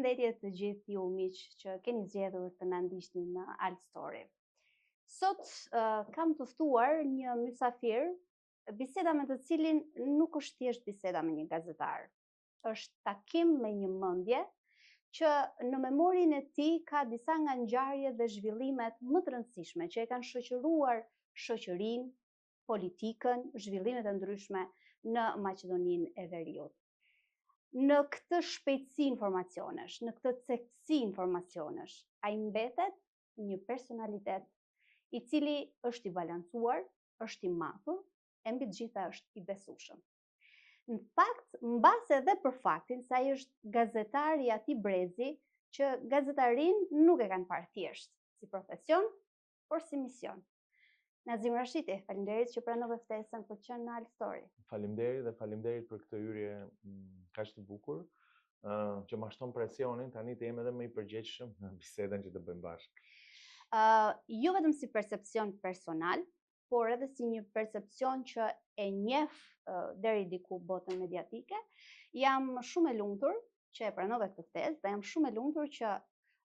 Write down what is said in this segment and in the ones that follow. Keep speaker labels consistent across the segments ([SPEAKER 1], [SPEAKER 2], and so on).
[SPEAKER 1] Përshëndetje të gjithë ju miq që keni zgjedhur të na ndiqni në Alt Story. Sot kam të ftuar një mysafir, biseda me të cilin nuk është thjesht biseda me një gazetar. Është takim me një mendje që në memorinë e tij ka disa nga ngjarjet dhe zhvillimet më të rëndësishme që e kanë shoqëruar shoqërinë, politikën, zhvillimet e ndryshme në Maqedoninë e Veriut. Në këtë shpejtësi informacionesh, në këtë cektësi informacionesh, ai mbetet një personalitet i cili është i balancuar, është i matur, e mbi të gjitha është i besueshëm. Në fakt, mbas edhe për faktin se ai është gazetar i atij brezi që gazetarinë nuk e kanë parë thjesht si profesion, por si mision. Nazim Rashiti, faleminderit që pranove ftesën për të qenë në Alt Story.
[SPEAKER 2] Faleminderit dhe faleminderit për këtë hyrje kaq të bukur, që ma shton presionin, tani të jem edhe më i përgjegjshëm në bisedën që të bëjmë bashkë.
[SPEAKER 1] Jo vetëm si percepcion personal, por edhe si një percepcion që e njeh deri diku botën mediatike, jam shumë e lumtur që e pranove këtë ftesë dhe jam shumë e lumtur që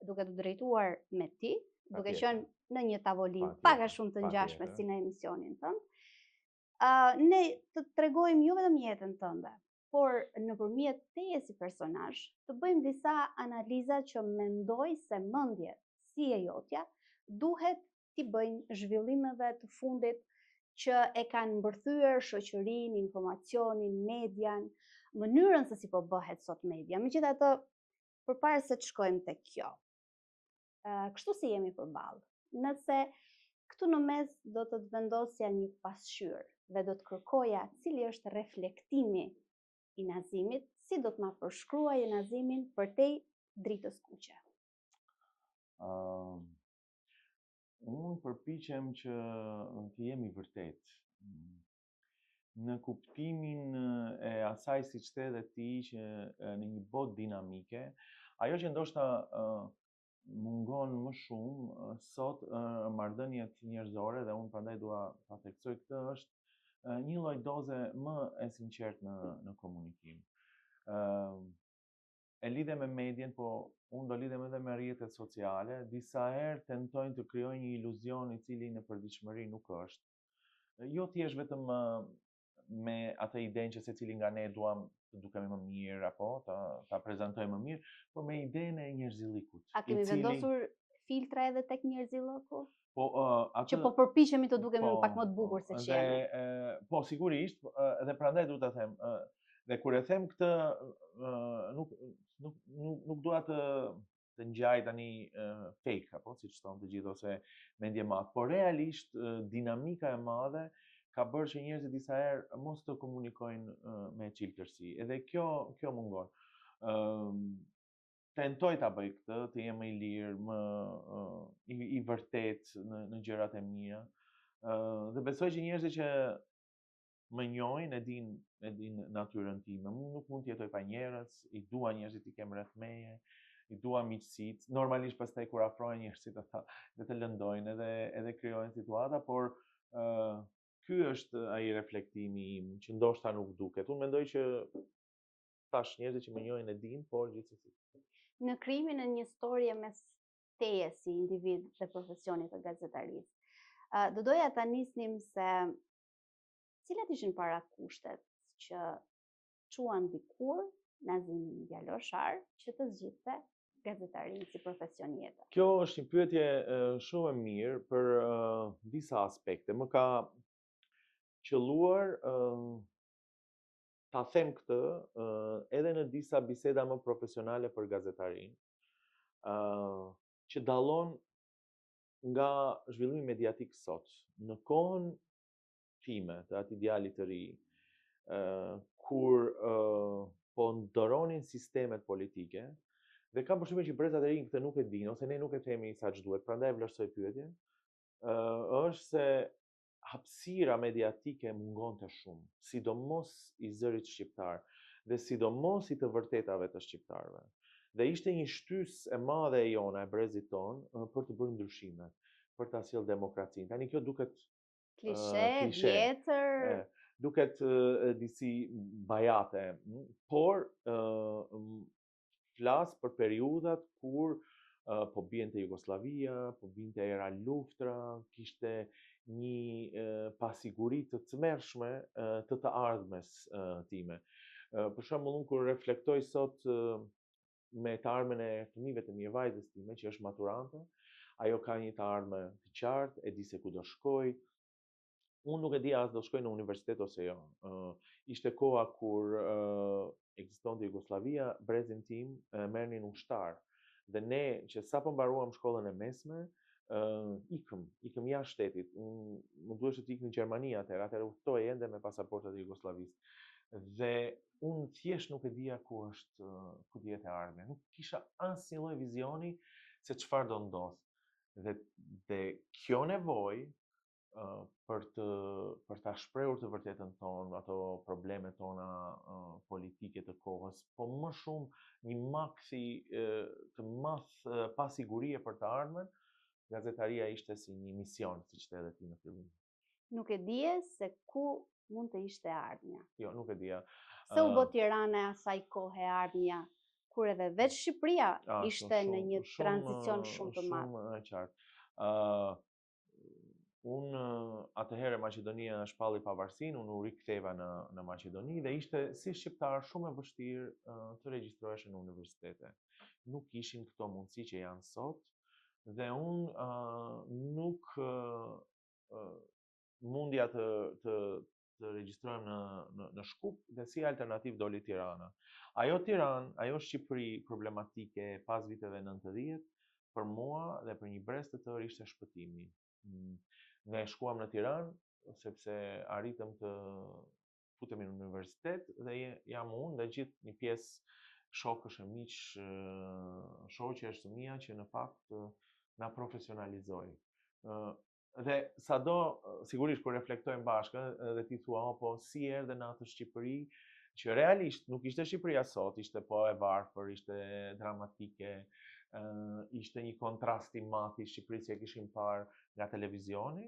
[SPEAKER 1] duke të drejtuar me ti, duke qenë në një tavolinë pak a shumë të ngjashme si në emisionin tënd, ne të tregojmë jo vetëm jetën tënde, por nëpërmjet teje si personazh, të bëjmë disa analiza që mendoj se mendje si e jotja duhet t'i bëjnë zhvillimeve të fundit që e kanë mbërthyer shoqërinë, informacionin, median, mënyrën se si po bëhet sot media. Megjithatë, përpara se të shkojmë tek kjo, kështu si jemi përballë. Nëse këtu në mes do të të vendosja një pasqyrë dhe do të kërkoja cili është reflektimi i Nazimit, si do të ma përshkruaje Nazimin përtej dritës kuqe?
[SPEAKER 2] Unë përpiqem që të jemi vërtet. Në kuptimin e asaj siç the edhe ti që në një botë dinamike, ajo që ndoshta mungon më shumë sot marrëdhëniet njerëzore, dhe unë prandaj dua ta theksoj këtë, është një lloj doze më e sinqertë në komunikim. E lidhe me medien, po unë do lidhem edhe me rrjetet sociale, disa herë tentojnë të krijojnë një iluzion i cili në përditshmëri nuk është. Jo thjesht vetëm me atë idenë që secili nga ne duam të dukemi më mirë apo ta prezantojmë më mirë, por me idenë e njerëzillikut.
[SPEAKER 1] A kemi vendosur filtra edhe tek njerëzilliku?
[SPEAKER 2] Po,
[SPEAKER 1] që po përpiqemi të dukemi pak më të bukur se ç'jemi.
[SPEAKER 2] Po sigurisht, edhe prandaj duhet ta them. Dhe kur e them këtë, nuk dua të ngjaj tani fake, apo siç thonë të gjithë, ose mendje madhe. Por realisht dinamika e madhe ka bërë që njerëzit disa herë mos të komunikojnë me qiltërsi. Edhe kjo mungon. Tentoj ta bëj këtë, të jem më i lirë, më i vërtet në gjërat e mia. Dhe besoj që njerëzit që më njohin e din natyrën time. Unë nuk mund të jetoj pa njerëz, i dua njerëzit i kem rreth meje, i dua miqësitë. Normalisht pastaj kur afrohen njerëzit ata dhe të lëndojnë edhe krijojnë situata, por ky është ai reflektimi im që ndoshta nuk duket. Unë mendoj që tash njerëzit që më njohin e din, por gjithsesi.
[SPEAKER 1] Në krijimin e një storie mes teje si individ dhe profesionit të gazetarisë, do doja ta nisnim se cilat ishin parakushtet që çuan dikur Nazimin Djaloshar që të zgjidhte gazetarinë si profesion jetë?
[SPEAKER 2] Kjo është një pyetje shumë e mirë për disa aspekte. Më ka qelluar ta them këtë edhe në disa biseda më profesionale për gazetarinë, që dallon nga zhvillimi mediatik sot. Në kohën time, të atij djalit të ri, kur po ndoronin sistemet politike, dhe kam përshtypjen që brezat e rinj këtë nuk e dinë, ose ne nuk e themi sa ç'duhet, prandaj vlerësoj pyetjen, është se hapësira mediatike mungonte shumë, sidomos i zërit shqiptar, dhe sidomos i të vërtetave të shqiptarëve. Dhe ishte një shtysë e madhe e jona, e brezit ton, për të bërë ndryshime, për ta sjellë demokracinë. Tani kjo duket
[SPEAKER 1] klishe, vjetër,
[SPEAKER 2] duket disi bajate, por flas për periudhat kur po binte Jugoslavia, po binte era luftra, kishte një pasiguri të tmerrshme të ardhmes time. Për shembull, unë kur reflektoj sot me të ardhmen e fëmijëve të mi e vajzës time, që është maturante, ajo ka një të ardhme të qartë, e di se ku do shkoj. Unë nuk e di as do shkoj në universitet ose jo. Ishte koha kur ekzistonte Jugoslavia, brezin tim merrnin ushtar. Dhe ne që sapo mbaruam shkollën e mesme, ikëm jashtë shtetit. Më duhej të ik në Gjermani atëherë udhtoj ende me pasaportat e Jugosllavisë. Dhe unë thjesht nuk e dija ku dihet e ardhmja. Nuk kisha asnjë lloj vizioni se çfarë do ndodh. Dhe kjo nevojë për ta shprehur të vërtetën tonë, ato problemet tona politike të kohës, po më shumë një makthi të madh pasigurie për të ardhmen, gazetaria ishte si një mision, siç the edhe ti në fillim.
[SPEAKER 1] Nuk e dije se ku mund të ishte ardhmja.
[SPEAKER 2] Jo, nuk e dija.
[SPEAKER 1] Se u bë Tirana asaj kohe e ardhmja, kur edhe vetë Shqipëria ishte në një tranzicion shumë të madh.
[SPEAKER 2] Shumë qartë. Unë atëherë Maqedonia shpalli pavarësinë, unë u riktheva në Maqedoni dhe ishte si shqiptar shumë e vështirë të regjistrohesh në universitete. Nuk ishin këto mundësi që janë sot dhe unë nuk mundja të regjistrohem në Shkup dhe si alternativë doli Tirana. Ajo Tiranë, ajo Shqipëri problematike pas viteve 90, për mua dhe për një brez të tërë ishte shpëtimi. Ne shkuam në Tiranë sepse arritëm të futemi në universitet dhe jam unë dhe gjithë një pjesë shokësh e miq, shoqesh të mia që në fakt na profesionalizoi. Dhe sado sigurisht kur reflektojmë bashkë dhe ti thua po si erdhe në atë Shqipëri që realisht nuk ishte Shqipëria sot, ishte po e varfër, ishte dramatike, ishte një kontrast i madh i Shqipërisë që kishim parë nga televizioni.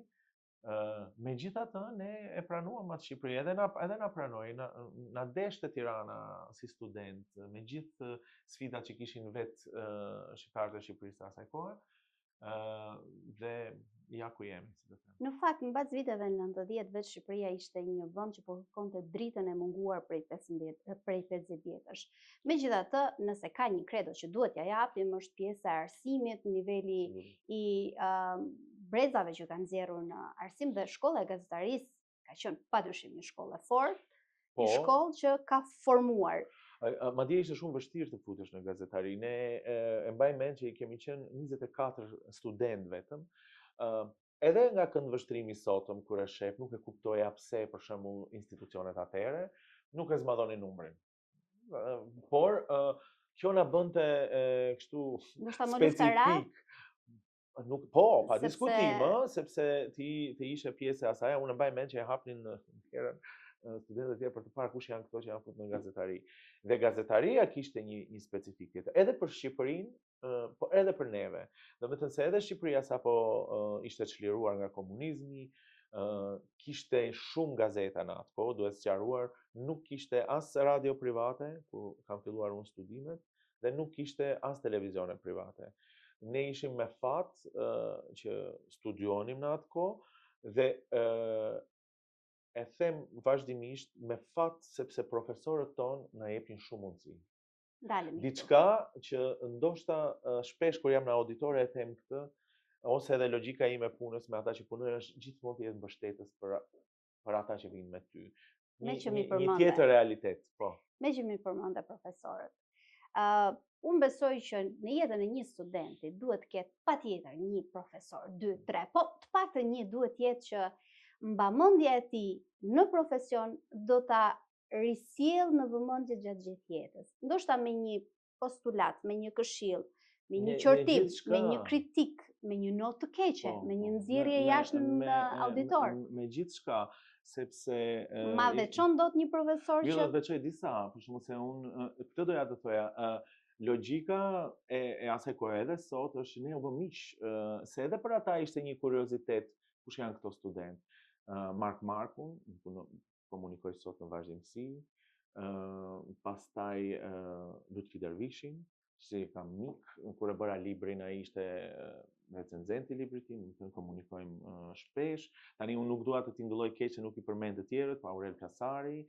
[SPEAKER 2] Megjithatë ne e pranuam atë Shqipëri, edhe na pranoi, na deshte Tirana si student, me gjithë sfidat që kishin vetë shqiptarët e Shqipërisë asaj kohe, dhe ja ku jemi, si të them.
[SPEAKER 1] Në fakt, mbas viteve 90, vetë Shqipëria ishte një vend që po kërkonte dritën e munguar prej 50 vjetësh. Megjithatë, nëse ka një kredo që duhet ja japim, është pjesa e arsimit, niveli i brezave që kanë nxjerrur në arsim dhe shkolla e gazetarisë ka qenë padyshim një shkollë e fortë, një shkollë që ka formuar.
[SPEAKER 2] Madje ishte shumë vështirë të futesh në gazetari. Ne e mbaj mend që kemi qenë 24 student vetëm. Edhe nga këndvështrimi sotëm kur e shef, nuk e kuptoja pse për shembull institucionet atëherë nuk e zmadhonin numrin. Por kjo na bënte kështu specifik. Po, pa diskutim, sepse ti ishe pjesë e asaj, unë mbaj mend që e hapnin në herën studentët tjerë për të parë kush janë këto që janë futur në gazetari. Dhe gazetaria kishte një specifik tjetër, edhe për Shqipërinë, po edhe për neve. Domethënë se edhe Shqipëria sapo ishte çliruar nga komunizmi, kishte shumë gazeta në atë kohë, duhet sqaruar, nuk kishte as radio private, ku kam filluar unë studimet, dhe nuk kishte as televizione private. Ne ishim me fat që studionim në atë kohë dhe e them vazhdimisht me fat sepse profesorët tonë na jepin shumë mundësi. Diçka që ndoshta shpesh kur jam në auditore e them këtë, ose edhe logjika ime punës me ata që punojnë është gjithmonë të jetë mbështetës për ata që vinë me ty. Një tjetër realitet, po.
[SPEAKER 1] Me që mi përmende profesorët. Unë besoj që në jetën e një studenti duhet të ketë patjetër një profesor, 2, 3, po të paktën një duhet jetë që mbamendja e tij në profesion do ta risjell në vëmendje gjatë gjithë jetës. Ndoshta me një postulat, me një këshill, me një qortim, me një kritik, me një notë të keqe, me një nxjerrje jashtë në auditor.
[SPEAKER 2] Me gjithçka, sepse
[SPEAKER 1] ma veçon dot një profesor që
[SPEAKER 2] do të veçoj disa, për shembull se unë këtë doja të thoja, logjika e asaj kohe edhe sot është ne u bëm miq, se edhe për ata ishte një kuriozitet kush janë këto studentë. Mark Markun, komunikoj sot në vazhdimsi, pastaj Lutfi Dervishin, si kam mik, kur e bëra librin ai ishte recenzent i librit tim, ne komunikojmë shpesh. Tani unë nuk dua të tingëlloj keq se nuk i përmend të tjerët, pa Aurel Kasari,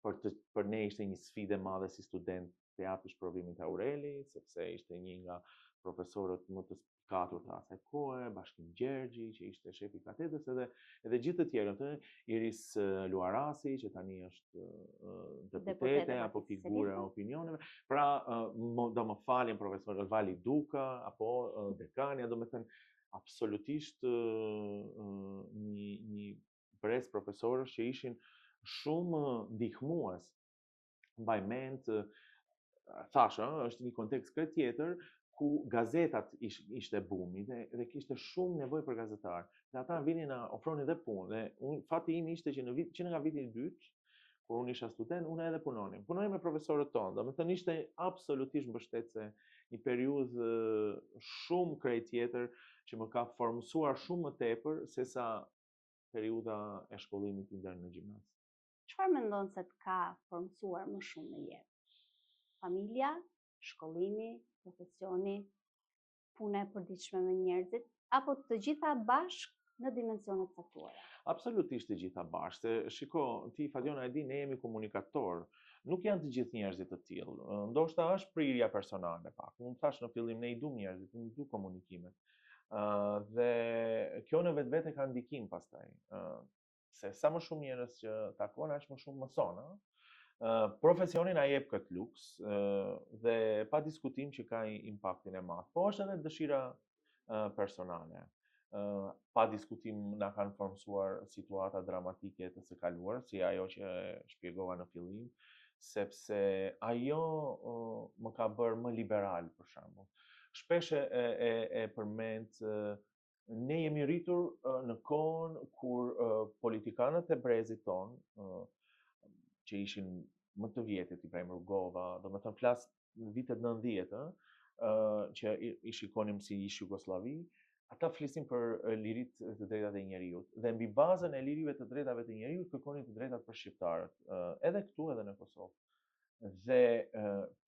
[SPEAKER 2] për ne ishte një sfidë e madhe si student të japish provimin të Aurelit, sepse ishte një nga profesorët më të spikatur të asaj kohe, Bashkim Gjergji, që ishte shefi i katedrës, edhe gjithë të tjerët, Iris Luarasi, që tani është deputete apo figure e opinioneve. Pra, do më falin profesorët Vali Duka, apo dekania, do me thënë, absolutisht një brez profesorës që ishin shumë ndihmues. Mbaj mend, thashë, është një kontekst krejt tjetër, ku gazetat ishte bumi dhe kishte shumë nevojë për gazetar. Dhe ata vinin na ofronin dhe punë. Dhe fati im ishte që nga viti i dytë, kur unë isha student, unë edhe punonim. Punonim me profesorët tonë. Do me thënë ishte absolutisht mbështetëse, një periudhë shumë krejt tjetër që më ka formsuar shumë më tepër se sa periudha e shkollimit intern në gjimnaz.
[SPEAKER 1] Çfarë mendon se të ka formsuar më shumë në jetë? Familja, shkollimi, profesioni, puna e përditshme me njerëzit, apo të gjitha bashkë në dimensione të caktuara?
[SPEAKER 2] Absolutisht të gjitha bashkë. Shiko, ti Fadiona e di, ne jemi komunikator. Nuk janë të gjithë njerëzit të tillë. Ndoshta është prirja personale pak. Unë thash në fillim, ne i du njerëzit, unë i du komunikimet. Dhe kjo në vetvete ka ndikim pastaj. Se sa më shumë njerëz që takon, aq më shumë mëson. Profesionin a jep këtë luks dhe pa diskutim që ka impaktin e madh. Po është edhe dëshira personale. Pa diskutim na kanë formsuar situata dramatike të së kaluar, si ajo që shpjegova në fillim, sepse ajo më ka bërë më liberal, për shembull. Shpesh e përmend, ne jemi rritur në kohën kur politikanët e brezit ton, që ishin më të vjetit, Ibrahim Rugova, do me thënë flas në vitet 90, që i shikonim si ish Jugosllavi, ata flisin për liritë të drejtat e njeriut. Dhe mbi bazën e lirive të drejtave të njeriut, kërkonin të drejtat për shqiptarët, edhe këtu edhe në Kosovë. Dhe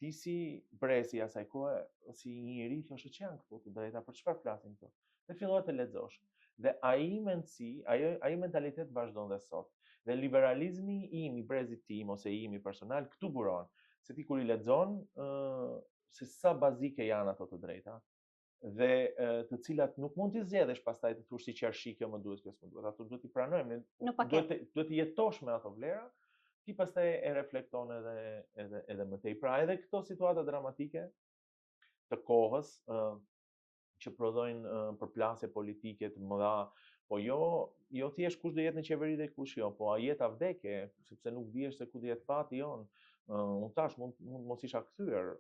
[SPEAKER 2] ti si brezi asaj kohe, si një njeri, thoshe që janë këtu të drejta, për çfarë flasin këtu? Dhe fillohet të lexosh. Dhe ai mentalitet vazhdon dhe sot. Dhe liberalizmi im, i brezit tim, ose im i personal, këtu buron. Se ti kur i lexon, se sa bazike janë ato të drejta, dhe të cilat nuk mund t'i zgjedhësh pastaj të thush si qarshi kjo më duhet, kjo s'më duhet. Ato duhet t'i pranojmë, duhet t'i jetosh me ato vlera, ti pastaj e reflekton edhe më tej. Pra edhe këto situata dramatike të kohës, që prodhojnë përplasje politike të mëdha, po jo thjesht kush do jetë në qeveri dhe kush jo, po a jeta vdekje, sepse nuk dihesh se ku do jetë fati jon. Unë tash mund mos isha kthyer.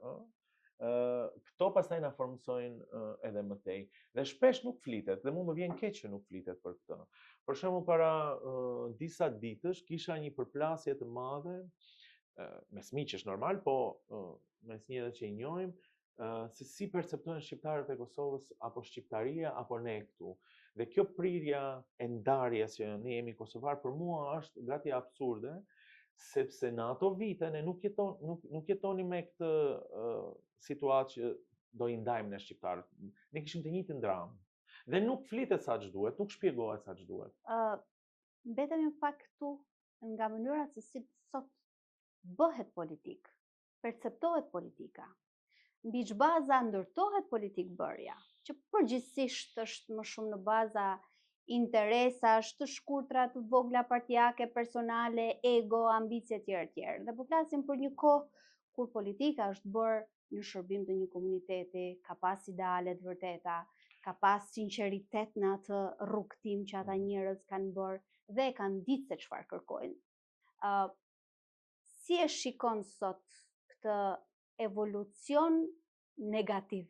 [SPEAKER 2] Këto pastaj na formsojnë edhe më tej. Dhe shpesh nuk flitet, dhe mu më vjen keq që nuk flitet për këtë. Për shembull, para disa ditësh kisha një përplasje të madhe mes miqësh normal, po mes njerëzve që i njohim, se si perceptojnë shqiptarët e Kosovës, apo shqiptaria, apo ne këtu. Dhe kjo prirja e ndarjes që ne jemi kosovar, për mua është gati absurde, sepse në ato vite ne nuk jetoni me këtë situatë që do i ndajmë në shqiptarët. Ne kishim të njëjtin dramë. Dhe nuk flitet sa ç'duhet, nuk shpjegohet sa ç'duhet.
[SPEAKER 1] Mbetemi pak këtu nga mënyra se si sot bëhet politik, perceptohet politika. Mbi ç'baza ndërtohet politik bërja, që përgjithsisht është më shumë në baza interesash të shkurtra, të vogla partijake, personale, ego, ambicie tjerë. Dhe po flasim për një kohë kur politika është bërë në shërbim të një komuniteti, ka pas ideale të vërteta, ka pas sinqeritet në atë rrugtim që ata njerëz kanë bërë dhe kanë ditë se çfarë kërkojnë. Si e shikon sot këtë evolucion negativ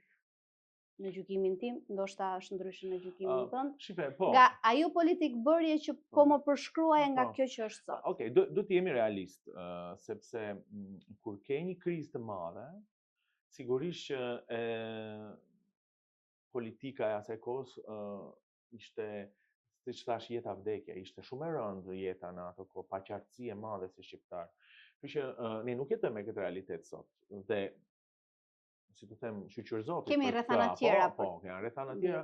[SPEAKER 1] në gjykimin tim, ndoshta është ndryshe në gjykimin tënd, nga ajo politik bërje që po më përshkruaje nga kjo që është sot.
[SPEAKER 2] Okej, do të jemi realist, sepse kur ke një krizë të madhe, sigurisht që politika e asaj kohës ishte, siç thash, jeta vdekje, ishte shumë e rëndë jeta në ato kohë, pa qartësi e madhe si shqiptar. Kështu që ne nuk jetojmë me këtë realitet sot. Dhe si të them, shoqërzoti.
[SPEAKER 1] Kemi rrethana tjera.
[SPEAKER 2] Po, janë rrethana tjera.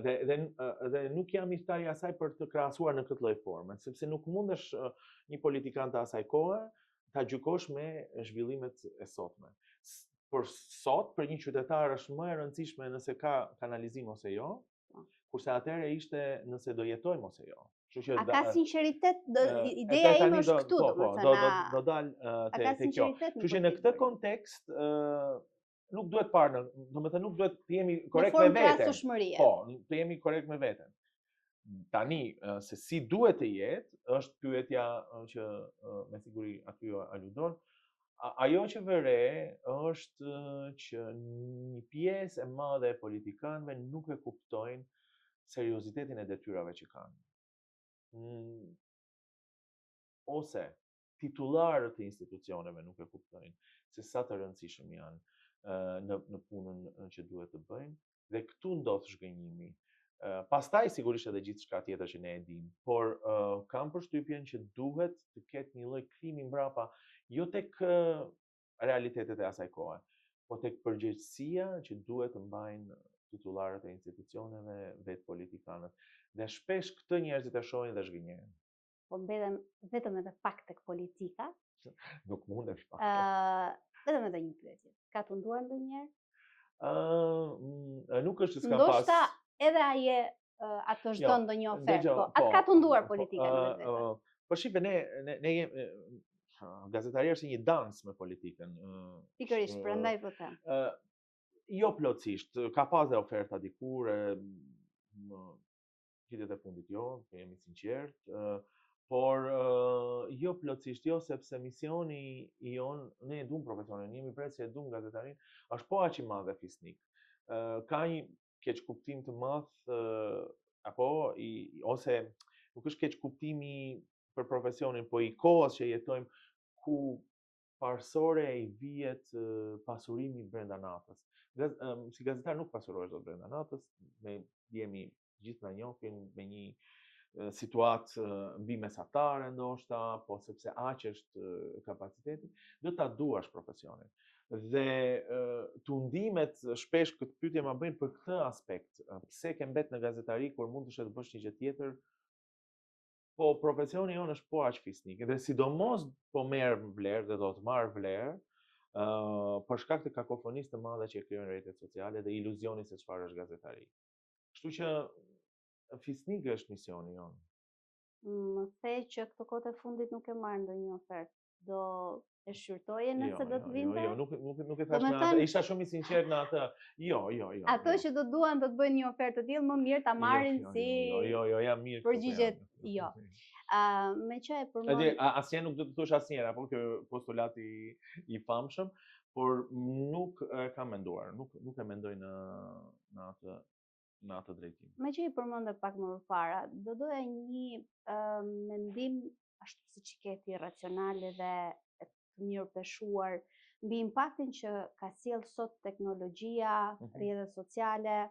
[SPEAKER 2] Dhe nuk jam i thaj asaj për të krahasuar në këtë lloj forme, sepse nuk mundesh një politikan të asaj kohe ta gjykosh me zhvillimet e sotme. Por sot për një qytetar është më e rëndësishme nëse ka kanalizim ose jo, kurse atëherë ishte nëse do jetojmë ose jo.
[SPEAKER 1] A ka sinqeritet? Ideja ime është këtu,
[SPEAKER 2] do dal te kjo. Kështu që në këtë kontekst nuk duhet parë, domethënë nuk duhet të jemi korrekt me veten. Po, të jemi korrekt me veten. Tani se si duhet të jetë, është pyetja që me siguri aty aludon. Ajo që vëre është që një pjesë e madhe e politikanëve nuk e kuptojnë seriozitetin e detyrave që kanë. Ose titullarët e institucioneve nuk e kuptojnë se sa të rëndësishëm janë në punën që duhet të bëjnë, dhe këtu ndodh zhgënjimi. Pastaj sigurisht edhe gjithçka tjetër që ne e dimë, por kam përshtypjen që duhet të ketë një lloj klimi mbrapa, jo tek realitetet e asaj kohe, po tek përgjegjësia që duhet të mbajnë titullarët e institucioneve, vetë politikanët. Dhe shpesh këtë njerëzit e shohin dhe zhgënjejnë.
[SPEAKER 1] Po mbeten vetëm edhe pak tek politika.
[SPEAKER 2] Nuk mundesh pak.
[SPEAKER 1] Vetëm edhe një pyetje. Ka tunduar ndonjëherë?
[SPEAKER 2] Nuk është që s'ka pas.
[SPEAKER 1] Ndoshta edhe aje ato çdo ndonjë ofertë. Atë ka tunduar politika në vetë.
[SPEAKER 2] Po shife, ne gazetaria është një dans me politikën.
[SPEAKER 1] Pikërisht, prandaj po them.
[SPEAKER 2] Jo plotësisht, ka pas dhe oferta dikur, vitet e fundit jo, të jemi sinqertë, por jo plotësisht jo, sepse misioni i jon, ne e duam profesionin, jemi pres që e duam gazetarin, është po aq i madh dhe fisnik. Ka një keq kuptim të madh, ose nuk është keq kuptimi për profesionin, po i kohës që jetojmë, ku parsore i vihet pasurimi brenda natës. Si gazetar nuk pasurohesh dot brenda natës, ne jemi gjithë na njohin me një situatë mbi mesatare ndoshta, po sepse aq është kapaciteti, do ta duash profesionin. Dhe tundimet shpesh këtë pyetje ma bëjnë për këtë aspekt. Pse ke mbet në gazetari kur mund të bësh një gjë tjetër? Po profesioni jonë është po aq fisnik, dhe sidomos po merr vlerë dhe do të marr vlerë, për shkak të kakofonisë të madhe që e krijojnë rrjetet sociale dhe iluzionit se çfarë është gazetari. Kështu që fisnik është misioni jonë.
[SPEAKER 1] Më the që këto kohë të fundit nuk e marr ndonjë ofertë. Do e shqyrtoje nëse do të vinte?
[SPEAKER 2] Jo, nuk e thash me atë. Isha shumë i sinqert në atë. Jo.
[SPEAKER 1] Ato që do duan të bëjnë një ofertë të tillë, më mirë ta marrin si
[SPEAKER 2] jam mirë.
[SPEAKER 1] Përgjigjet jo. Me që e përmend.
[SPEAKER 2] Asnjë nuk do të thosh asnjëherë, apo kjo postulat i famshëm, por nuk kam menduar, nuk e mendoj në atë drejtim.
[SPEAKER 1] Me që i përmendë pak më përpara, do doja një mendim ashtu siç i ke ti racionale dhe të mirë peshuar mbi impaktin që ka sjell sot teknologjia, rrjetet sociale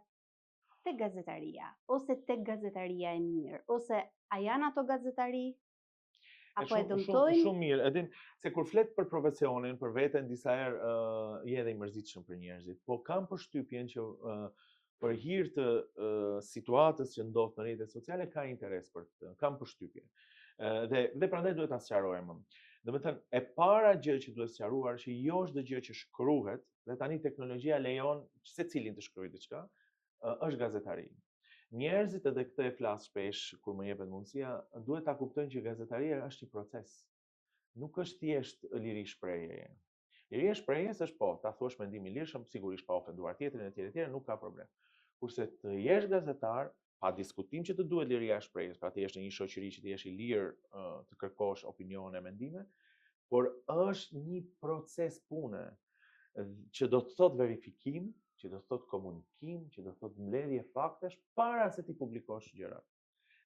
[SPEAKER 1] tek gazetaria, ose tek gazetaria e mirë, ose a janë ato gazetari? Apo e dëmtojnë?
[SPEAKER 2] Shumë mirë. Edin, se kur flet për profesionin, për veten, disa herë je edhe i mërzitshëm për njerëzit, po kam përshtypjen që për hir të situatës që ndodh në rrjetet sociale ka interes për këtë. Kam përshtypjen. Dhe prandaj duhet ta sqarojmë. Domethënë, e para gjë që duhet sqaruar që jo çdo gjë që shkruhet, dhe tani teknologjia lejon secilin të shkruajë diçka, është gazetari. Njerëzit, edhe këtë e flas shpesh kur më jepet mundësia, duhet ta kuptojnë që gazetaria është një proces. Nuk është thjesht liri shprehjeje. Liria shprehjes është po, ta thuash mendim i lirshëm, sigurisht pa ofenduar tjetrin etj, nuk ka problem. Kurse të jesh gazetar, pa diskutim që të duhet liria shprehjes, pra të jesh në një shoqëri që të jesh i lirë të kërkosh opinione, mendime, por është një proces pune që do të thotë verifikim, që do të thotë komunikim, që do të thotë mbledhje faktesh para se ti publikosh gjërat.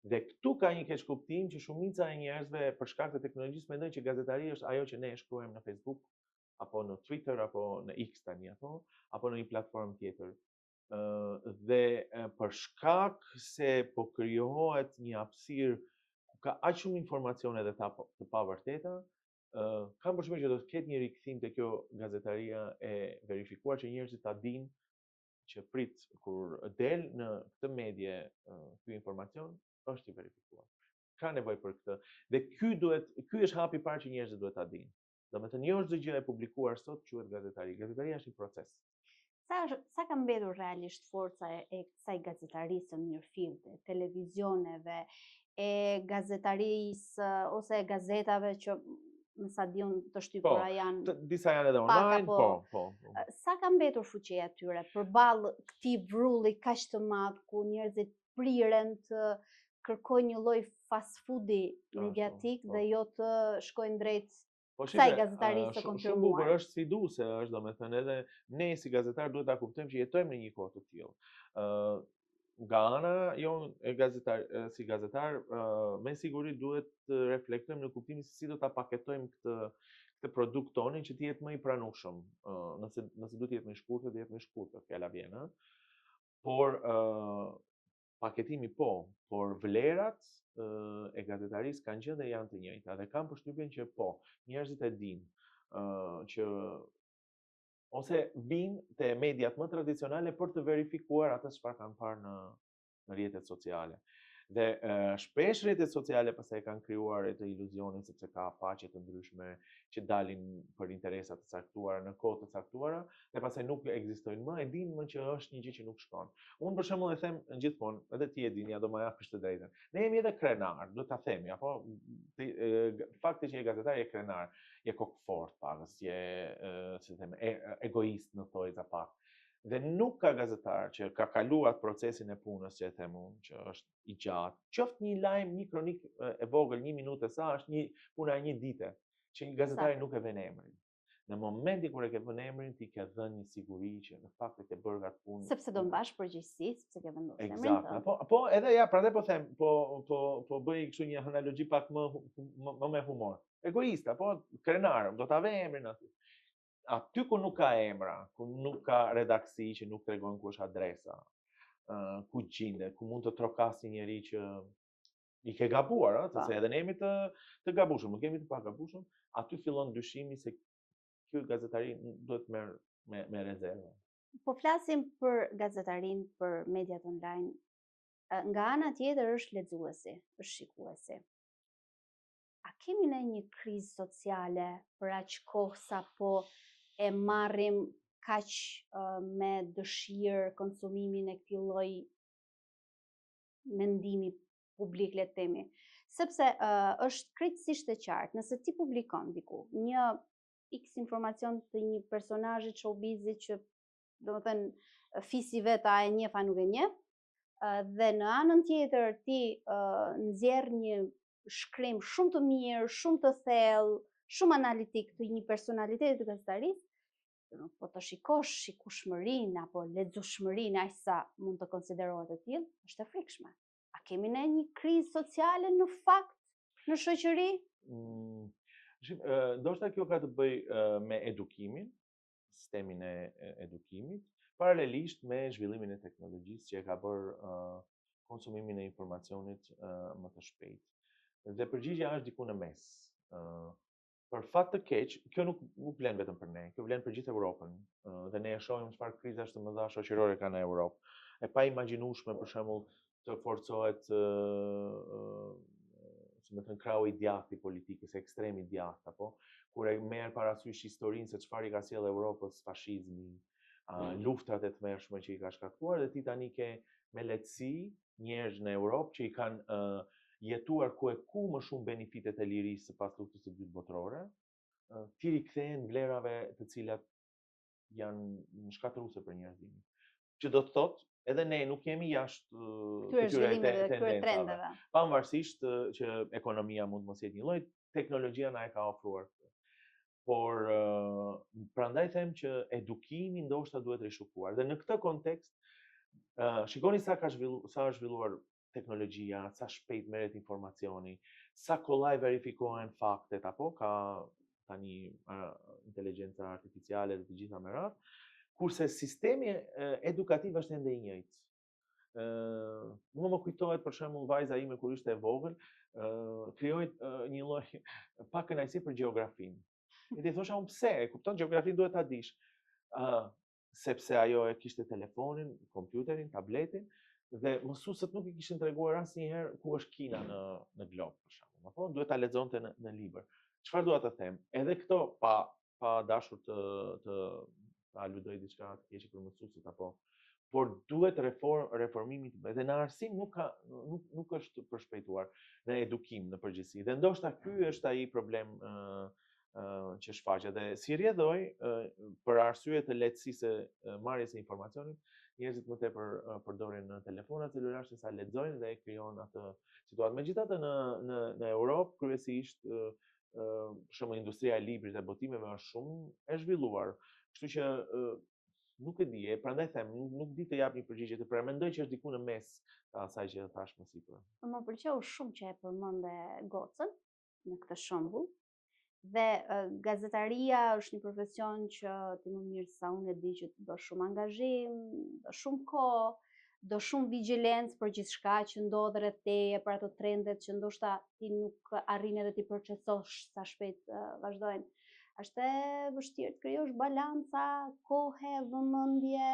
[SPEAKER 2] Dhe këtu ka një keq kuptim që shumica e njerëzve për shkak të teknologjisë mendojnë që gazetaria është ajo që ne e shkruajmë në Facebook, apo në Twitter, apo në X tani apo në një platformë tjetër. Dhe për shkak se po krijohet një hapësirë ku ka aq shumë informacione dhe të pavërteta, kam përshtypjen që do të ketë një rikthim te kjo gazetaria e verifikuar që njerëzit ta dinë që prit kur del në këtë medje ky informacion është i verifikuar. Ka nevojë për këtë. Dhe ky është hapi i parë që njerëzit duhet ta dinë. Domethënë jo çdo gjë e publikuar sot quhet gazetari. Gazetaria është një proces.
[SPEAKER 1] Sa ka mbetur realisht forca e kësaj gazetarisë në mirëfillte, televizioneve, e gazetarisë ose e gazetave që me sa di unë të shtypura janë
[SPEAKER 2] disa janë edhe
[SPEAKER 1] pak
[SPEAKER 2] online, po.
[SPEAKER 1] Sa ka mbetur fuqia e tyre përballë këtij vrulli kaq të madh ku njerëzit priren të kërkojnë një lloj fast foodi mediatik dhe jo të shkojnë drejt kësaj gazetarisë të konfirmuar.
[SPEAKER 2] Shumë bukur është sfiduese, është domethënë edhe ne si gazetar duhet ta kuptojmë që jetojmë në një kohë të tillë. Nga ana si gazetar, me siguri duhet të reflektojmë në kuptimin se si do ta paketojmë këtë produkt tonin që të jetë më i pranueshëm. Nëse duhet të jetë më i shkurtër, do jetë më i shkurtër, fjala vjen, ëh. Por paketimi por vlerat e gazetarisë kanë qenë dhe janë të njëjta dhe kam përshtypjen që njerëzit e dinë që ose vinë te mediat më tradicionale për të verifikuar atë çfarë kanë parë në rrjetet sociale. Dhe shpesh rrjetet sociale pastaj kanë krijuar atë iluzionin sepse ka faqe të ndryshme që dalin për interesa të caktuara në kohë të caktuara dhe pastaj nuk ekzistojnë më, e dinë më që është një gjë që nuk shkon. Unë për shembull e them gjithmonë, edhe ti e dini, ja do më japësh të drejtën. Ne jemi edhe krenar, duhet ta themi, apo fakti që je gazetar je krenar, je kokfort pakës, je si them egoist në thojza pak. Dhe nuk ka gazetar që ka kaluar procesin e punës që e them unë, që është i gjatë. Qoftë një lajm, një kronik e vogël, 1 minutë sa është një puna e një dite, që një gazetari nuk e vën emrin. Në momentin kur e ke vënë emrin, ti ke dhënë një siguri që në fakt e ke bërë atë punë.
[SPEAKER 1] Sepse do mbash përgjegjësi, sepse ke vendosur emrin.
[SPEAKER 2] Eksakt. Po edhe ja, prandaj po them, po bëj kështu një analogji pak më me humor. Egoista, krenar, do ta vë emrin aty. Aty ku nuk ka emra, ku nuk ka redaksi, që nuk tregon ku është adresa, ku gjendet, ku mund të trokasë një njerëz që i ke gabuar, sepse edhe ne jemi të gabueshëm, nuk jemi të pagabueshëm, aty fillon dyshimi se ky gazetari duhet merr me rezervë.
[SPEAKER 1] Po flasim për gazetarin, për mediat online. Nga ana tjetër është lexuesi, është shikuesi. A kemi ne një krizë sociale për aq kohë sa po e marrim kaq me dëshirë konsumimin e këtij lloji mendimi publik, le të themi. Sepse është krejtësisht e qartë, nëse ti publikon diku një X informacion të një personazhi showbizit që domethënë fisi vet a e njeh a nuk e njeh, dhe në anën tjetër ti nxjerr një shkrim shumë të mirë, shumë të thellë, shumë analitik të një personaliteti të gazetarisë, po të shikosh shikueshmërinë apo lexueshmërinë aq sa mund të konsiderohet e tillë, është e frikshme. A kemi ne një krizë sociale në fakt në shoqëri?
[SPEAKER 2] Ndoshta kjo ka të bëjë me edukimin, sistemin e edukimit, paralelisht me zhvillimin e teknologjisë që e ka bërë konsumimin e informacionit më të shpejtë. Dhe përgjigjja është diku në mes. Për fat të keq, kjo nuk vlen vetëm për ne, kjo vlen për gjithë Europën. Dhe ne e shohim çfarë krizash të mëdha shoqërore ka në Europë. E pa imagjinueshme për shembull të forcohet krau i djathtë i politikës, ekstrem i djathtë, apo kur e merr parasysh historinë se çfarë i ka sjellë Europës fashizmi, luftrat e tmerrshme që i ka shkaktuar, dhe ti tani ke me lehtësi njerëz në Europë që i kanë jetuar ku e ku më shumë benefitet e lirisë së pas luftës së dytë botërore, ti rikthehen vlerave të cilat janë shkatërruese për njerëzimin. Që do të thotë, edhe ne nuk jemi jashtë
[SPEAKER 1] këtyre trendeve.
[SPEAKER 2] Pavarësisht që ekonomia mund mos jetë një lloj, teknologjia na e ka ofruar. Por prandaj them që edukimi ndoshta duhet rishukuar. Dhe në këtë kontekst, shikoni sa është zhvilluar teknologjia, sa shpejt merret informacioni, sa kollaj verifikohen faktet, apo ka tani inteligjenca artificiale dhe të gjitha me radhë, kurse sistemi edukativ është ende i njëjtë. Mua më kujtohet për shembull vajza ime kur ishte e vogël, krijoi një lloj pak kënaqësi për gjeografinë. I thosha unë pse, e kupton gjeografinë duhet ta dish. Sepse ajo e kishte telefonin, kompjuterin, tabletin dhe mësuesët nuk i kishin treguar asnjëherë ku është Kina në glob për shembull. Apo duhet ta lexonte në libër. Çfarë dua të them? Edhe këto pa dashur të aludoj diçka të keqe për mësuesit apo por duhet reformimi edhe në arsim nuk është përshpejtuar në edukim në përgjithësi. Dhe ndoshta ky është ai problem që shfaqet. Dhe si rrjedhoj për arsye të lehtësisë së marrjes së informacionit, njerëzit më tepër përdorin telefonat celular se sa lexojnë dhe krijojnë atë situatë. Megjithatë në Europë kryesisht për shembull industria e librit dhe botimeve është shumë e zhvilluar. Kështu që nuk e di, prandaj them, nuk di të jap një përgjigje të prerë. Mendoj që është diku në mes të asaj që thash më sipër.
[SPEAKER 1] Më pëlqeu shumë që e përmende Gocën në këtë shembull. Dhe gazetaria është një profesion që ti më mirë sa unë e di që do shumë angazhim, do shumë kohë, do shumë vigjilencë për gjithçka që ndodh rreth teje, për ato trendet që ndoshta ti nuk arrin edhe ti procesosh sa shpejt vazhdojnë. Është e vështirë të krijosh balanca, kohë, vëmendje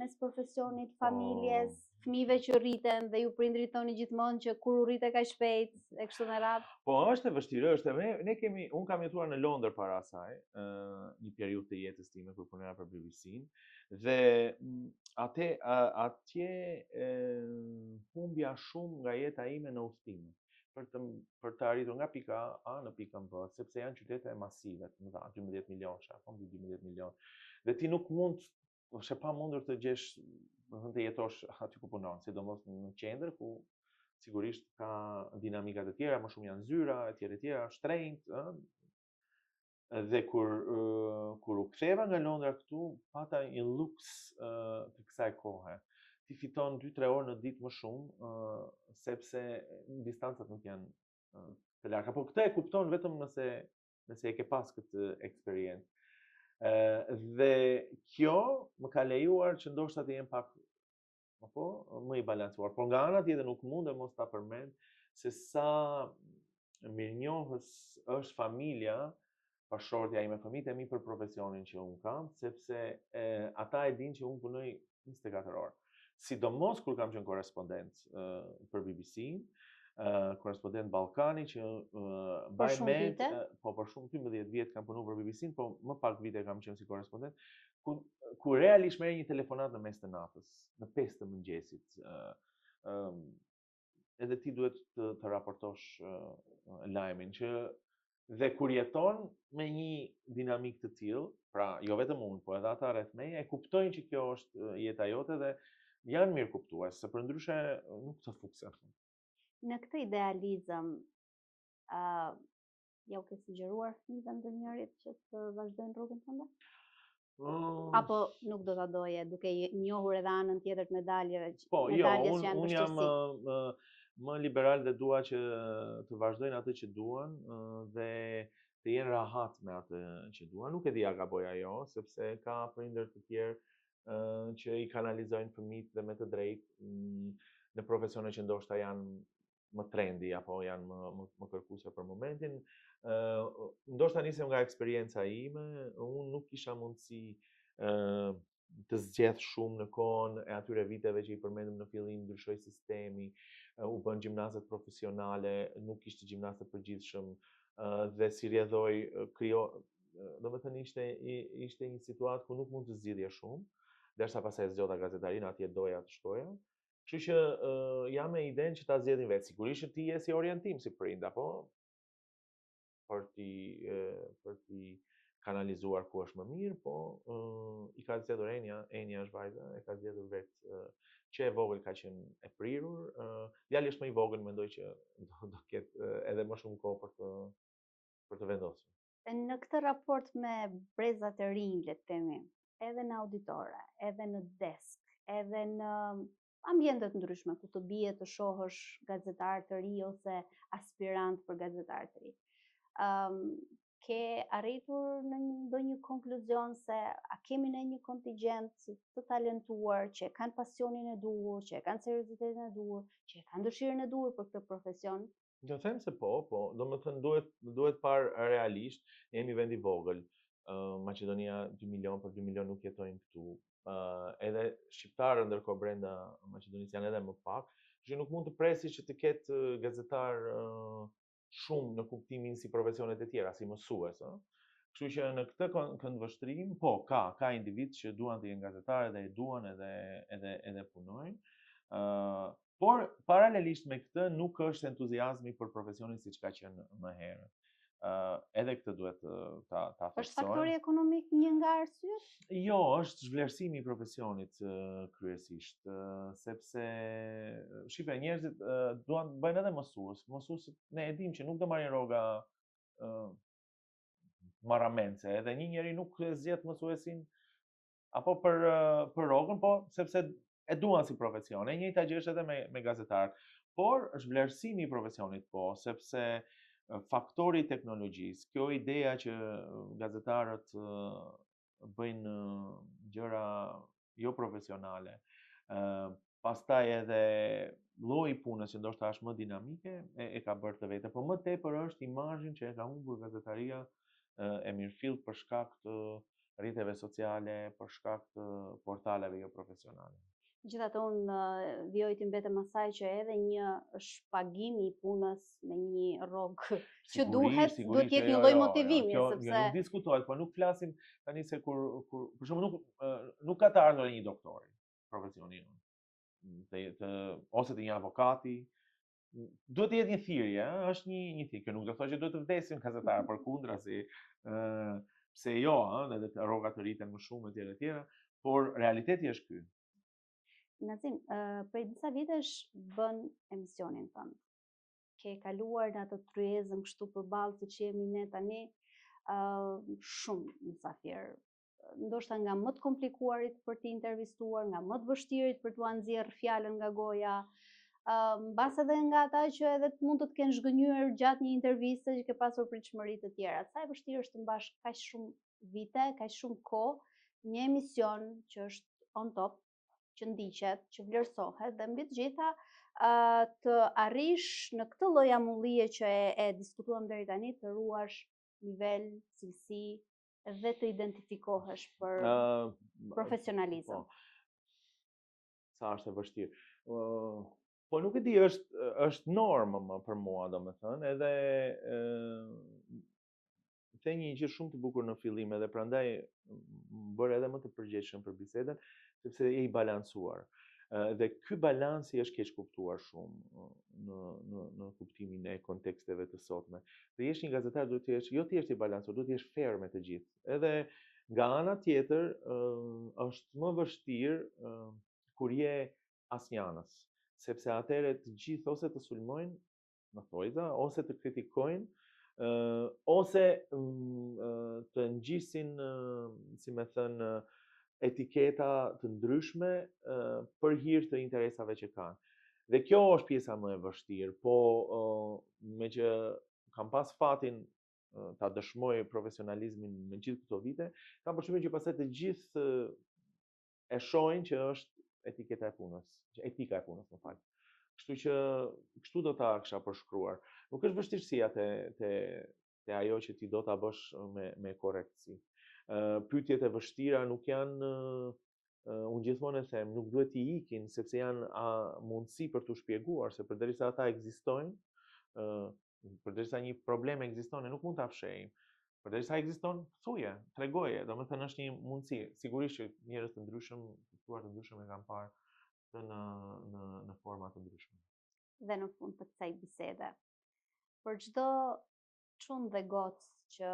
[SPEAKER 1] mes profesionit, familjes, fëmijëve që rriten dhe ju prindrit thoni gjithmonë që kur u rritet kaq shpejt e kështu me radhë.
[SPEAKER 2] Po është e vështirë, është. Unë kam jetuar në Londër para asaj, një periudhë të jetës time kur punoja për BBC-n dhe atje humbja shumë nga jeta ime në udhëtime. Për të arritur nga pika A në pikën B, sepse janë qytete masive, të mëdha, 12 milion, 12 milion. Dhe ti nuk mund, është e pamundur të gjesh, të jetosh aty ku punon, sidomos në qendër ku sigurisht ka dinamikat e tjera, më shumë janë zyra, e tjera, shtrenjtë. Dhe kur u ktheva nga Londra këtu, pata një luks të kësaj kohe. Ti fiton 2-3 orë në ditë më shumë, sepse distancat nuk janë të larga. Po këtë e kupton vetëm nëse e ke pas këtë eksperiencë. Dhe kjo më ka lejuar që ndoshta të jem pak më i balancuar. Por nga ana tjetër nuk mund e mos ta përmend se sa mirënjohës është familja, bashkëshortja ime, fëmijët e mi për profesionin që unë kam, sepse ata e dinë që unë punoj 24 orë. Sidomos kur kam qenë korrespondent për BBC-n, korrespondent Ballkani që mbaj mend, po për shumë 15 vjet kam punuar për BBC-n, po më pak vite kam qenë si korrespondent, ku realisht merr një telefonat në mes të natës, në 5 të mëngjesit. Edhe ti duhet të raportosh lajmin që dhe kur jeton me një dinamik të tillë, pra jo vetëm unë, po edhe ata rreth meje, e kuptojnë që kjo është jeta jote dhe janë mirë kuptues, se përndryshe nuk të funksionon.
[SPEAKER 1] Në këtë idealizëm, ja u ke sugjeruar fëmijëve ndonjërit që të vazhdojnë rrugën tënde? Apo nuk do ta doje, duke njohur edhe anën tjetër të medaljeve që janë
[SPEAKER 2] unë jam më liberal dhe dua që të vazhdojnë atë që duan dhe të jenë rahat me atë që duan. Nuk e di a gaboj ajo, sepse ka prindër të tjerë që i kanalizojnë fëmijët dhe me të drejtë në profesione që ndoshta janë më trendi apo janë më kërkuese për momentin. Ndoshta nisem nga eksperienca ime, unë nuk kisha mundësi të zgjedh shumë në kohën e atyre viteve që i përmendëm në fillim, ndryshoi sistemi, u bën gjimnazet profesionale, nuk ishte gjimnaz të përgjithshëm dhe si rrjedhoi domethënë ishte një situatë ku nuk mund të zgjidhje shumë, derisa pastaj zgjodha gazetarinë, atje doja të shkoja. Kështu që jam me idenë që ta zgjedhin vetë. Sigurisht që ti je si orientim si prind, apo për ti kanalizuar ku është më mirë, po i ka zgjedhur Enja është vajza, e ka zgjedhur vetë që e vogël ka qenë e prirur. Djali është më i vogël, mendoj që do ketë edhe më shumë kohë për të vendosur.
[SPEAKER 1] Në këtë raport me brezat e rinj, le të themi, edhe në auditore, edhe në desk, edhe në ambiente të ndryshme, ku të bie të shohësh gazetar të ri ose aspirant për gazetar të ri. ke arritur në ndonjë konkluzion se a kemi ne një kontingjent të talentuar, që kanë pasionin e duhur, që kanë seriozitetin e duhur, që kanë dëshirën e duhur për këtë profesion?
[SPEAKER 2] Do them se po, do më thënë duhet parë realisht, jemi vend i vogël. Maqedonia 2 milion, për 2 milion nuk jetojnë këtu. Edhe shqiptarë ndërkohë brenda Maqedonisë janë edhe më pak, që nuk mund të presi që të ketë gazetar shumë në kuptimin si profesionet e tjera, si mësues. Kështu që në këtë këndvështrim, po, ka individ që duan të jenë gazetarë dhe e duan edhe punojnë. Por, paralelisht me këtë, nuk është entuziazmi për profesionin siç ka qenë më herët. Edhe këtë duhet ta theksojmë.
[SPEAKER 1] Është faktori ekonomik një nga arsyet?
[SPEAKER 2] Jo, është zhvlerësimi i profesionit kryesisht, sepse shife, njerëzit duan të bëjnë edhe mësuesët ne e dimë që nuk do marrin rroga marramence, edhe një njeri nuk zgjedh mësuesin apo për rrogën, po sepse e duan si profesion. E njëjta gjë është edhe me gazetarët. Por zhvlerësimi i profesionit po, sepse faktori i teknologjisë, kjo ideja që gazetarët bëjnë gjëra jo profesionale, pastaj edhe lloji i punës që ndoshta është më dinamike, e ka bërë të vete, por më tepër është imazhin që e ka humbur gazetaria e mirëfillt për shkak të rrjeteve sociale, për shkak të portaleve jo profesionale.
[SPEAKER 1] Gjithatë unë vjoj të mbetem asaj që edhe një shpagim i punës me një rrogë që duhet të jetë një lloj motivimi, sepse
[SPEAKER 2] nuk diskutohet, po nuk flasim tani se kur për shembull nuk ka të ardhur një doktori profesioni ose të një avokati. Duhet të jetë një thirrje, është një thirrje. Kjo nuk do të thotë që duhet të vdesin gazetarë, përkundrazi, pse jo, edhe rrogat të rriten më shumë etj, por realiteti është ky.
[SPEAKER 1] Nazim, prej disa vitesh bën emisionin tënd. Ke kaluar në atë tryezën kështu përballë siç jemi ne tani, shumë mysafir. Ndoshta nga më të komplikuarit për të intervistuar, nga më të vështirit për t'u nxjerr fjalën nga goja, mbas edhe nga ata që edhe mund të kenë zhgënjur gjatë një interviste që ke pasur pritshmëri të tjera. Sa e vështirë është të mbash kaq shumë vite, kaq shumë kohë një emision që është on top, që ndiqet, që vlerësohet dhe mbi të gjitha të arrish në këtë lloj amullie që e diskutuam deri tani, të ruash nivel, cilësi dhe të identifikohesh për profesionalizëm.
[SPEAKER 2] Sa është e vështirë. Po nuk e di, është normë për mua, domethënë, edhe the një gjë shumë të bukur në fillim, edhe prandaj më bërë edhe më të përgjegjshëm për bisedën, sepse je i balancuar. Dhe ky balanci është keq kuptuar shumë në kuptimin e konteksteve të sotme. Dhe jesh një gazetar duhet të jesh jo thjesht i balancuar, duhet të jesh fair me të gjithë. Edhe nga ana tjetër është më vështirë kur je asnjanës, sepse atëherë të gjithë ose të sulmojnë në thojza, ose të kritikojnë, ose të ngjisin, si me thënë, etiketa të ndryshme për hir të interesave që kanë. Dhe kjo është pjesa më e vështirë, po me që kam pas fatin ta dëshmoj profesionalizmin me gjithë këto vite, kam përshtypjen që pastaj të gjithë e shohin që është etiketa e punës, etika e punës, më fal. Kështu që kështu do ta kisha përshkruar. Nuk është vështirësia te ajo që ti do ta bësh me korrektësi. Pyetjet e vështira nuk janë, unë gjithmonë e them, nuk duhet t'i ikin, sepse janë mundësi për t'u shpjeguar, se përderisa ata ekzistojnë, përderisa një problem ekziston, ne nuk mund ta fshehim. Përderisa ekziston, thuje, tregoje, domethënë është një mundësi. Sigurisht që njerëz të ndryshëm, kuptuar të ndryshëm e kanë parë të në forma të ndryshme.
[SPEAKER 1] Dhe në fund të kësaj bisede, për çdo çun dhe gocë që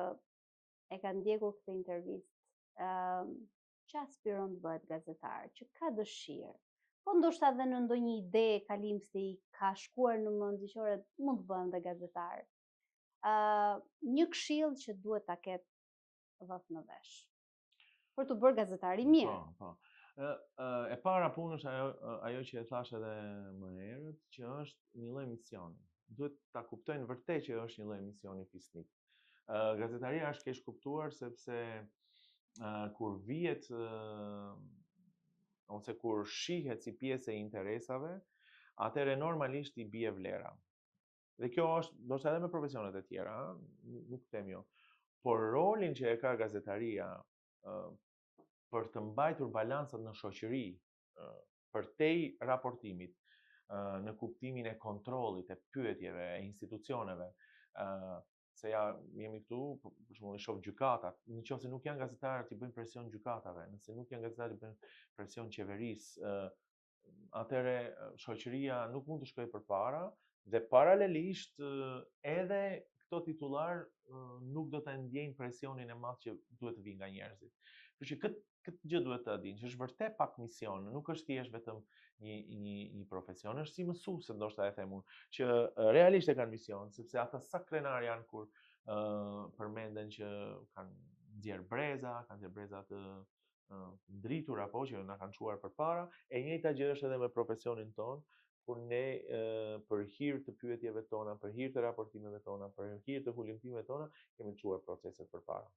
[SPEAKER 1] e ka ndjekur këtë intervistë, që aspiron të bëhet gazetar, që ka dëshirë, po ndoshta edhe në ndonjë ide kalimsi i ka shkuar në mendje që mund të bëhem dhe gazetar. Një këshill që duhet ta ketë vëth në vesh për të bërë gazetar i mirë.
[SPEAKER 2] Po. E para punë është ajo që e thash edhe më herët, që është një lloj misioni. Duhet ta kuptojnë vërtet që është një lloj misioni fisnik. Gazetaria është keq kuptuar sepse kur vihet ose kur shihet si pjesë e interesave, atëherë normalisht i bie vlera. Dhe kjo është, ndoshta edhe me profesionet e tjera, nuk them jo. Por rolin që e ka gazetaria për të mbajtur balancët në shoqëri, përtej raportimit, në kuptimin e kontrollit, e pyetjeve, e institucioneve, se ja jemi këtu, për shembull, i shoh gjykatat, nëse nuk janë gazetarë që bëjnë presion gjykatave, nëse nuk janë gazetarë që bëjnë presion qeverisë, atëherë shoqëria nuk mund të shkojë përpara dhe paralelisht edhe këto titullar nuk do të ndjejnë presionin e madh që duhet të vijë nga njerëzit. Kështu që këtë gjë duhet të dinë, që është vërtet pak mision, nuk është thjesht vetëm një profesion, është si mësuese, ndoshta e them unë, që realisht e kanë mision, sepse ata sa krenar janë kur përmenden që kanë nxjerr breza, të ndritur apo që na kanë çuar përpara, e njëjta gjë është edhe me profesionin ton, kur ne për hir të pyetjeve tona, për hir të raportimeve tona, për hir të hulumtimeve tona, kemi çuar proceset përpara.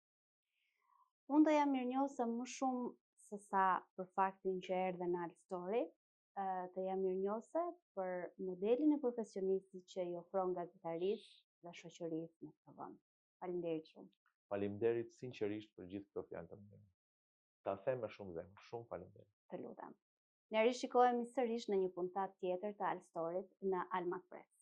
[SPEAKER 1] Unë do jam mirënjohëse më shumë se sa për faktin që erdhe në Alstori, të jam mirënjohëse për modelin e profesionistit që i ofron gazetarisë dhe shoqërisë në këtë vend. Faleminderit shumë.
[SPEAKER 2] Faleminderit sinqerisht për gjithë këto fjalë të mia. Ta them me shumë zemër, shumë faleminderit.
[SPEAKER 1] Të lutem. Ne rishikohemi sërish në një puntat tjetër të Alstorit në Almak Press.